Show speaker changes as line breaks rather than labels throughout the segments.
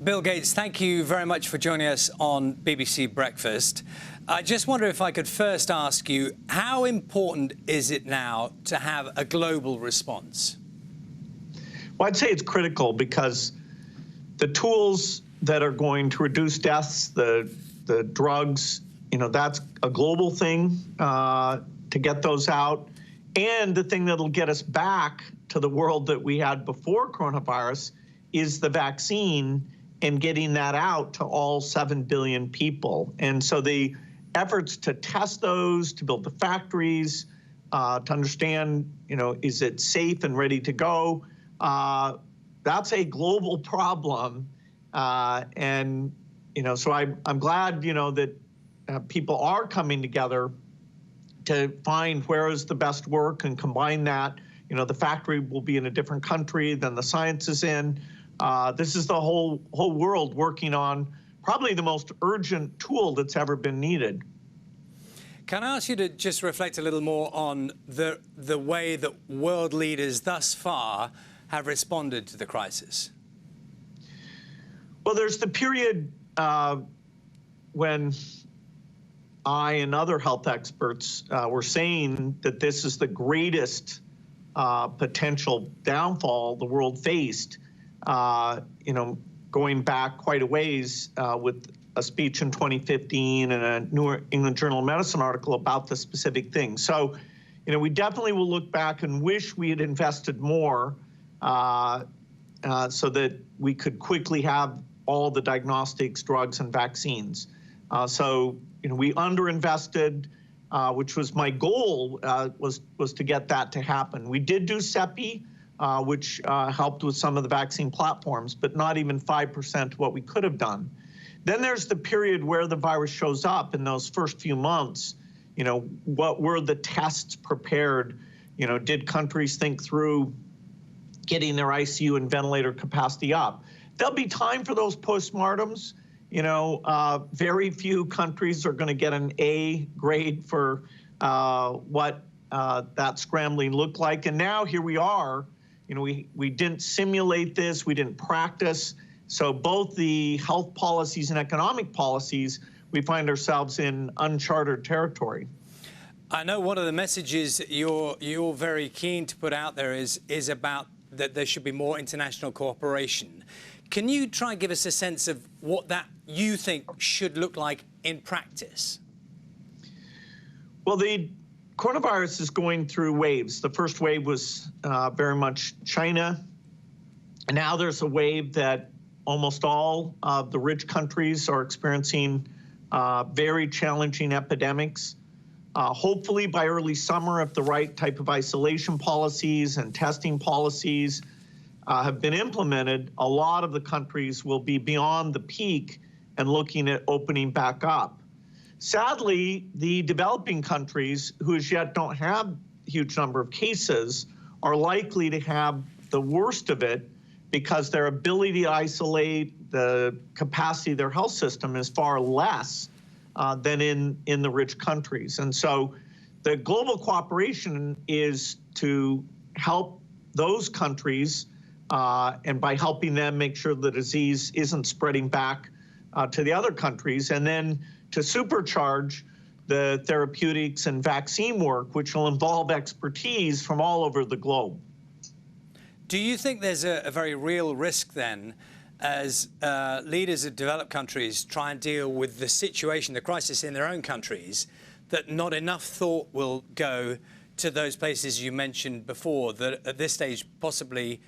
Bill Gates, thank you very much for joining us on BBC Breakfast. I just wonder if I could first ask you, how important is it now to have a global response?
Well, I'd say it's critical because the tools that are going to reduce deaths, the drugs, that's a global thing to get those out. And the thing that'll get us back to the world that we had before coronavirus is the vaccine and getting that out to all 7 billion people. And so the efforts to test those, to build the factories, to understand, is it safe and ready to go? That's a global problem. And, so I'm glad, that people are coming together to find where is the best work and combine that. The factory will be in a different country than the science is in. This is the whole world working on probably the most urgent tool that's ever been needed.
Can I ask you to just reflect a little more on the way that world leaders thus far have responded to the crisis?
Well, there's the period when I and other health experts were saying that this is the greatest potential downfall the world faced, going back quite a ways with a speech in 2015 and a New England Journal of Medicine article about the specific thing. So, we definitely will look back and wish we had invested more so that we could quickly have all the diagnostics, drugs, and vaccines. So, we underinvested, which was my goal, was to get that to happen. We did do CEPI, which helped with some of the vaccine platforms, but not even 5% of what we could have done. Then there's the period where the virus shows up in those first few months. What were the tests prepared? Did countries think through getting their ICU and ventilator capacity up? There'll be time for those postmortems. Very few countries are going to get an A grade for what that scrambling looked like. And now here we are. We didn't simulate this. We didn't practice. So both the health policies and economic policies, we find ourselves in uncharted territory.
I know one of the messages that you're very keen to put out there is about that there should be more international cooperation. Can you try and give us a sense of what that you think should look like in practice?
Well, the coronavirus is going through waves. The first wave was very much China. And now there's a wave that almost all of the rich countries are experiencing very challenging epidemics. Hopefully by early summer, if the right type of isolation policies and testing policies have been implemented, a lot of the countries will be beyond the peak and looking at opening back up. Sadly, the developing countries, who as yet don't have a huge number of cases, are likely to have the worst of it because their ability to isolate, the capacity of their health system is far less than in the rich countries. And so the global cooperation is to help those countries and by helping them make sure the disease isn't spreading back to the other countries, and then to supercharge the therapeutics and vaccine work, which will involve expertise from all over the globe.
Do you think there's a very real risk then, as leaders of developed countries try and deal with the situation, the crisis in their own countries, that not enough thought will go to those places you mentioned before that at this stage possibly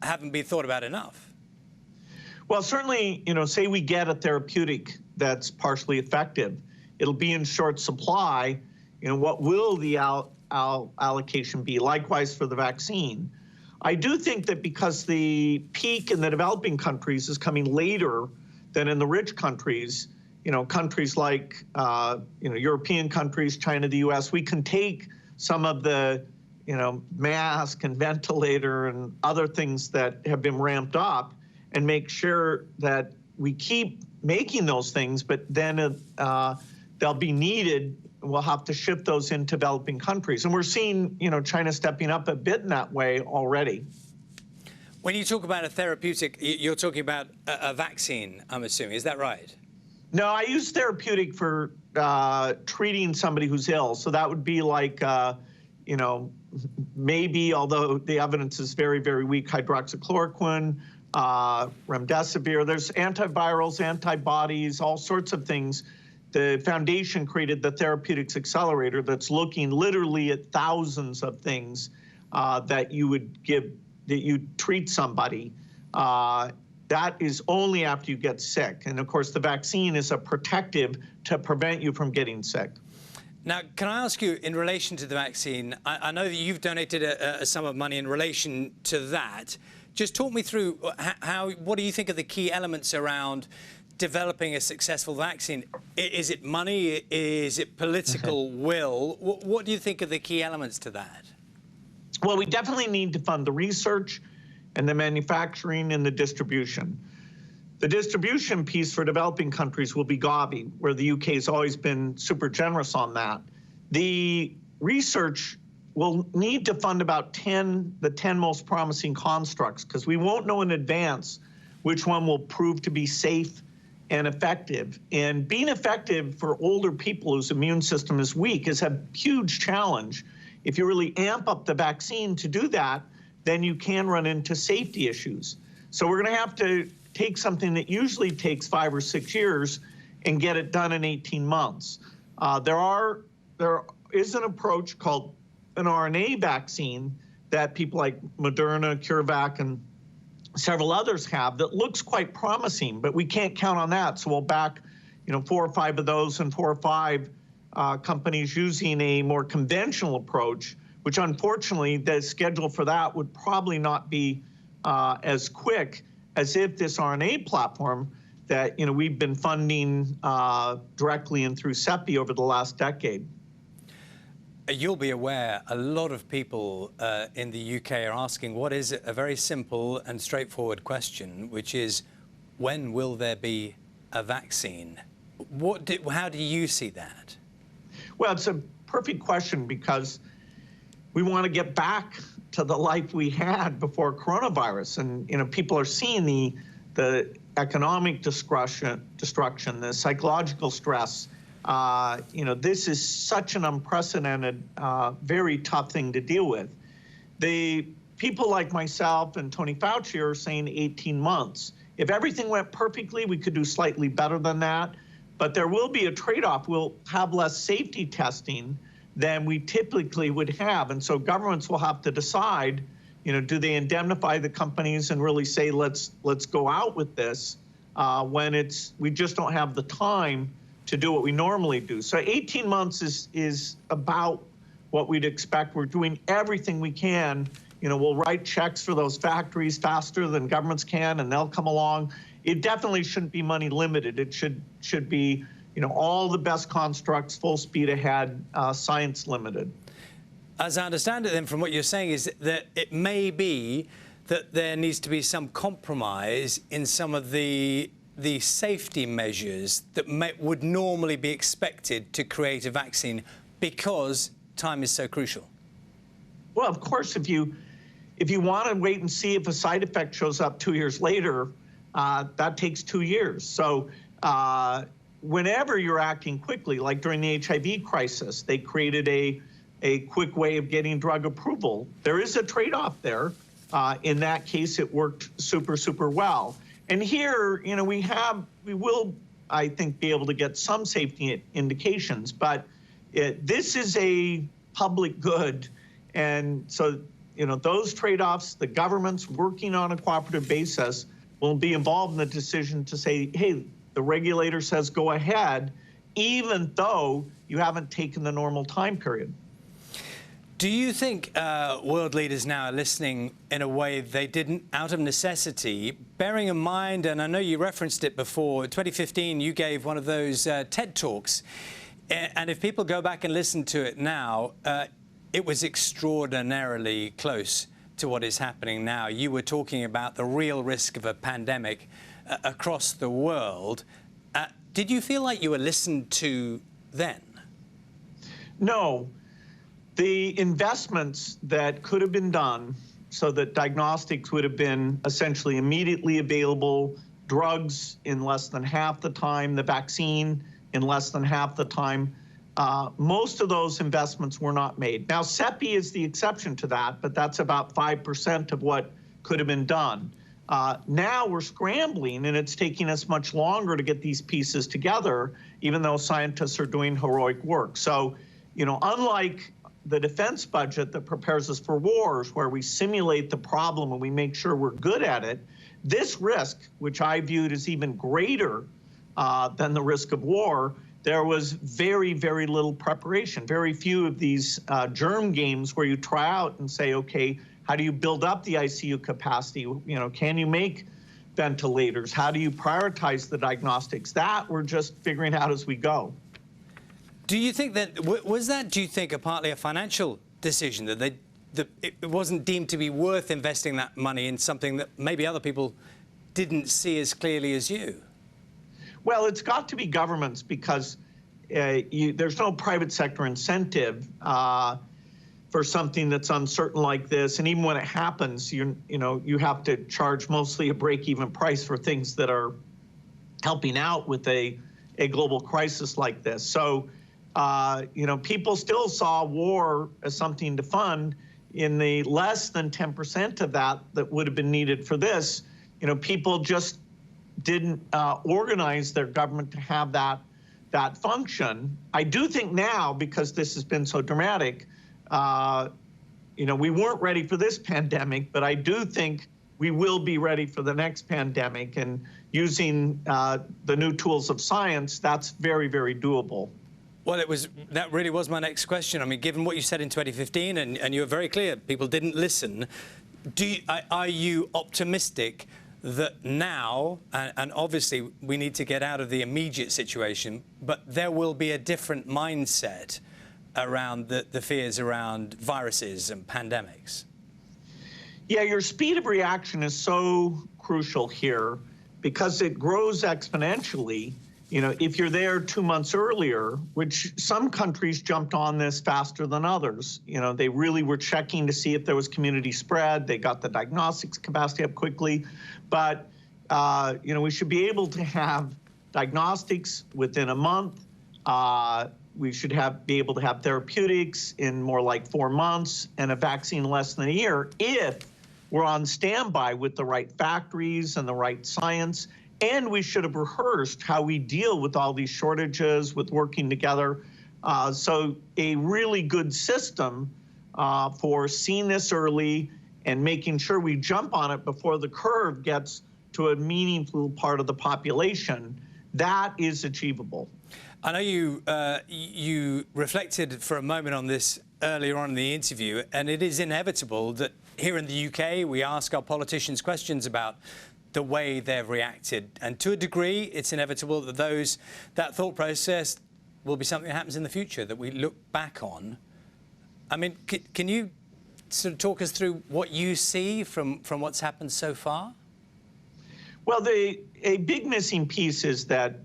haven't been thought about enough?
Well, certainly, say we get a therapeutic that's partially effective, it'll be in short supply. What will the allocation be? Likewise for the vaccine. I do think that because the peak in the developing countries is coming later than in the rich countries, countries like, European countries, China, the US, we can take some of the, mask and ventilator and other things that have been ramped up and make sure that we keep making those things, but then they'll be needed. We'll have to ship those in developing countries. And we're seeing, China stepping up a bit in that way already.
When you talk about a therapeutic, you're talking about a vaccine, I'm assuming. Is that right?
No, I use therapeutic for treating somebody who's ill. So that would be like, you know, maybe, although the evidence is very, very weak, hydroxychloroquine, remdesivir. There's antivirals, antibodies, all sorts of things. The foundation created the Therapeutics Accelerator that's looking literally at thousands of things that you would give, that you treat somebody. That is only after you get sick. And of course, the vaccine is a protective to prevent you from getting sick.
Now, can I ask you, in relation to the vaccine, I know that you've donated a sum of money in relation to that. Just talk me through what do you think are the key elements around developing a successful vaccine? Is it money? Is it political will? What do you think are the key elements to that?
Well, we definitely need to fund the research and the manufacturing and the distribution. The distribution piece for developing countries will be Gavi, where the UK has always been super generous on that. The research will need to fund about the 10 most promising constructs, because we won't know in advance which one will prove to be safe and effective. And being effective for older people whose immune system is weak is a huge challenge. If you really amp up the vaccine to do that, then you can run into safety issues. So we're going to have to take something that usually takes 5 or 6 years and get it done in 18 months. There is an approach called an RNA vaccine that people like Moderna, CureVac, and several others have that looks quite promising, but we can't count on that. So we'll back, 4 or 5 of those and 4 or 5 companies using a more conventional approach, which unfortunately the schedule for that would probably not be as quick as if this RNA platform that we've been funding directly and through CEPI over the last decade.
You'll be aware a lot of people in the UK are asking what is a very simple and straightforward question, which is, when will there be a vaccine? How do you see that?
Well, it's a perfect question because we want to get back to the life we had before coronavirus. And, people are seeing the economic destruction, the psychological stress. This is such an unprecedented, very tough thing to deal with. The people like myself and Tony Fauci are saying 18 months. If everything went perfectly, we could do slightly better than that. But there will be a trade-off. We'll have less safety testing than we typically would have. And so governments will have to decide, do they indemnify the companies and really say, let's go out with this when we just don't have the time to do what we normally do. So 18 months is about what we'd expect. We're doing everything we can. We'll write checks for those factories faster than governments can, and they'll come along. It definitely shouldn't be money limited. It should be, all the best constructs, full speed ahead, science limited.
As I understand it then from what you're saying is that it may be that there needs to be some compromise in some of the safety measures that would normally be expected to create a vaccine because time is so crucial.
Well, of course, if you want to wait and see if a side effect shows up 2 years later, that takes 2 years. So whenever you're acting quickly, like during the HIV crisis, they created a quick way of getting drug approval. There is a trade-off there. In that case, it worked super, super well. And here, we will, I think, be able to get some safety indications, but this is a public good. And so, those trade-offs, the government's working on a cooperative basis will be involved in the decision to say, hey, the regulator says go ahead, even though you haven't taken the normal time period.
Do you think world leaders now are listening in a way they didn't out of necessity, bearing in mind, and I know you referenced it before, in 2015 you gave one of those TED Talks, and if people go back and listen to it now, it was extraordinarily close to what is happening now. You were talking about the real risk of a pandemic across the world. Did you feel like you were listened to then?
No. The investments that could have been done so that diagnostics would have been essentially immediately available, drugs in less than half the time, the vaccine in less than half the time. Most of those investments were not made. Now, CEPI is the exception to that, but that's about 5% of what could have been done. Now we're scrambling, and it's taking us much longer to get these pieces together, even though scientists are doing heroic work. So, unlike the defense budget that prepares us for wars, where we simulate the problem and we make sure we're good at it, this risk, which I viewed as even greater than the risk of war, there was very, very little preparation. Very few of these germ games where you try out and say, okay, how do you build up the ICU capacity? Can you make ventilators? How do you prioritize the diagnostics? That we're just figuring out as we go.
Do you think that, do you think, partly a financial decision, that it wasn't deemed to be worth investing that money in something that maybe other people didn't see as clearly as you?
Well, it's got to be governments, because there's no private sector incentive for something that's uncertain like this. And even when it happens, you have to charge mostly a break-even price for things that are helping out with a global crisis like this. So, people still saw war as something to fund. In the less than 10% of that would have been needed for this, people just didn't organize their government to have that function. I do think now, because this has been so dramatic, we weren't ready for this pandemic, but I do think we will be ready for the next pandemic. And using the new tools of science, that's very, very doable.
Well, that really was my next question. I mean, given what you said in 2015, and you were very clear, people didn't listen. Are you optimistic that now, and obviously we need to get out of the immediate situation, but there will be a different mindset around the fears around viruses and pandemics?
Yeah, your speed of reaction is so crucial here, because it grows exponentially. If you're there 2 months earlier, which some countries jumped on this faster than others, they really were checking to see if there was community spread. They got the diagnostics capacity up quickly. But, we should be able to have diagnostics within a month. We should be able to have therapeutics in more like 4 months, and a vaccine less than a year, if we're on standby with the right factories and the right science. And we should have rehearsed how we deal with all these shortages, with working together. So a really good system for seeing this early and making sure we jump on it before the curve gets to a meaningful part of the population, that is achievable.
I know you reflected for a moment on this earlier on in the interview, and it is inevitable that here in the UK we ask our politicians questions about the way they've reacted, and to a degree it's inevitable that that thought process will be something that happens in the future that we look back on. I mean, can you sort of talk us through what you see from what's happened so far?
Well, a big missing piece is that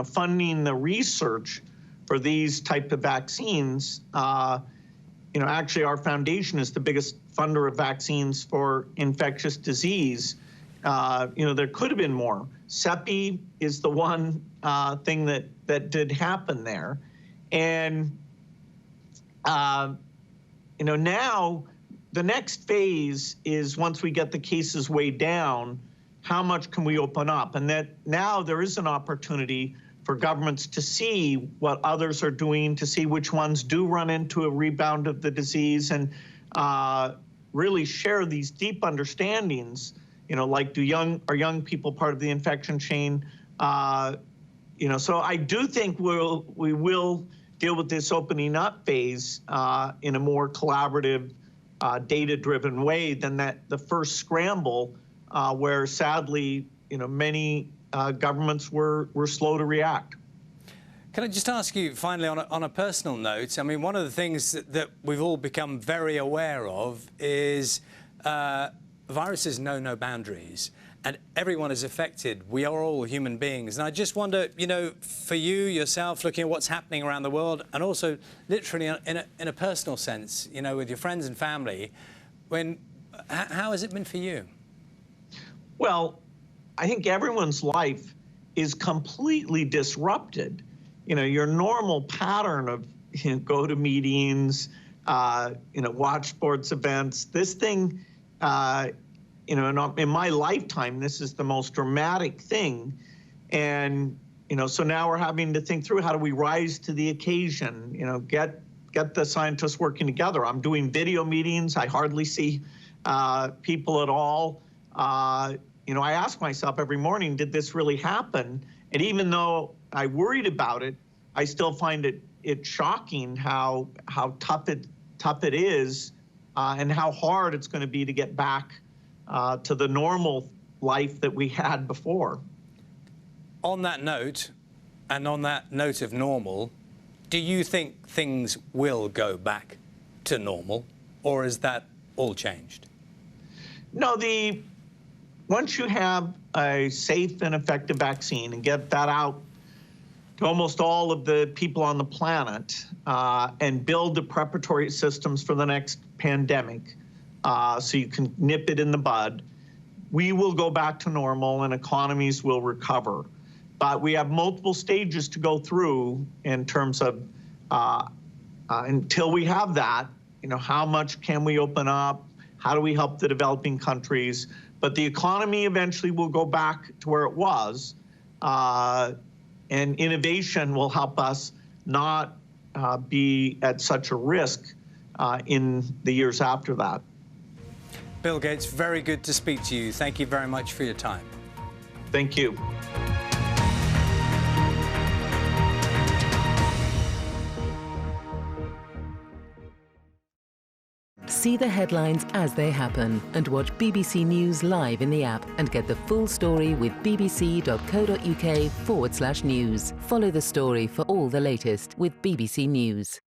funding the research for these type of vaccines. Actually our foundation is the biggest funder of vaccines for infectious disease. There could have been more. CEPI is the one thing that did happen there. And, now the next phase is, once we get the cases way down, how much can we open up? And that now there is an opportunity for governments to see what others are doing, to see which ones do run into a rebound of the disease, and really share these deep understandings. Like, are young people part of the infection chain? So I do think we will deal with this opening up phase in a more collaborative, data-driven way than the first scramble, where sadly, many governments were slow to react.
Can I just ask you finally, on a personal note? I mean, one of the things that we've all become very aware of is viruses know no boundaries, and everyone is affected. We are all human beings. And I just wonder, for you, yourself, looking at what's happening around the world, and also literally in a personal sense, with your friends and family, when How has it been for you?
Well, I think everyone's life is completely disrupted. You know, your normal pattern of go to meetings, watch sports events. This thing, in my lifetime, this is the most dramatic thing. And, so now we're having to think through how do we rise to the occasion, get the scientists working together. I'm doing video meetings. I hardly see people at all. I ask myself every morning, did this really happen? And even though I worried about it, I still find it shocking how tough it is and how hard it's going to be to get back to the normal life that we had before.
On that note, and on that note of normal, do you think things will go back to normal, or is that all changed?
No, once you have a safe and effective vaccine and get that out to almost all of the people on the planet and build the preparatory systems for the next pandemic so you can nip it in the bud, we will go back to normal and economies will recover. But we have multiple stages to go through in terms of until we have that, how much can we open up? How do we help the developing countries? But the economy eventually will go back to where it was. And innovation will help us not be at such a risk in the years after that.
Bill Gates, very good to speak to you. Thank you very much for your time.
Thank you.
See the headlines as they happen and watch BBC News live in the app and get the full story with bbc.co.uk/news. Follow the story for all the latest with BBC News.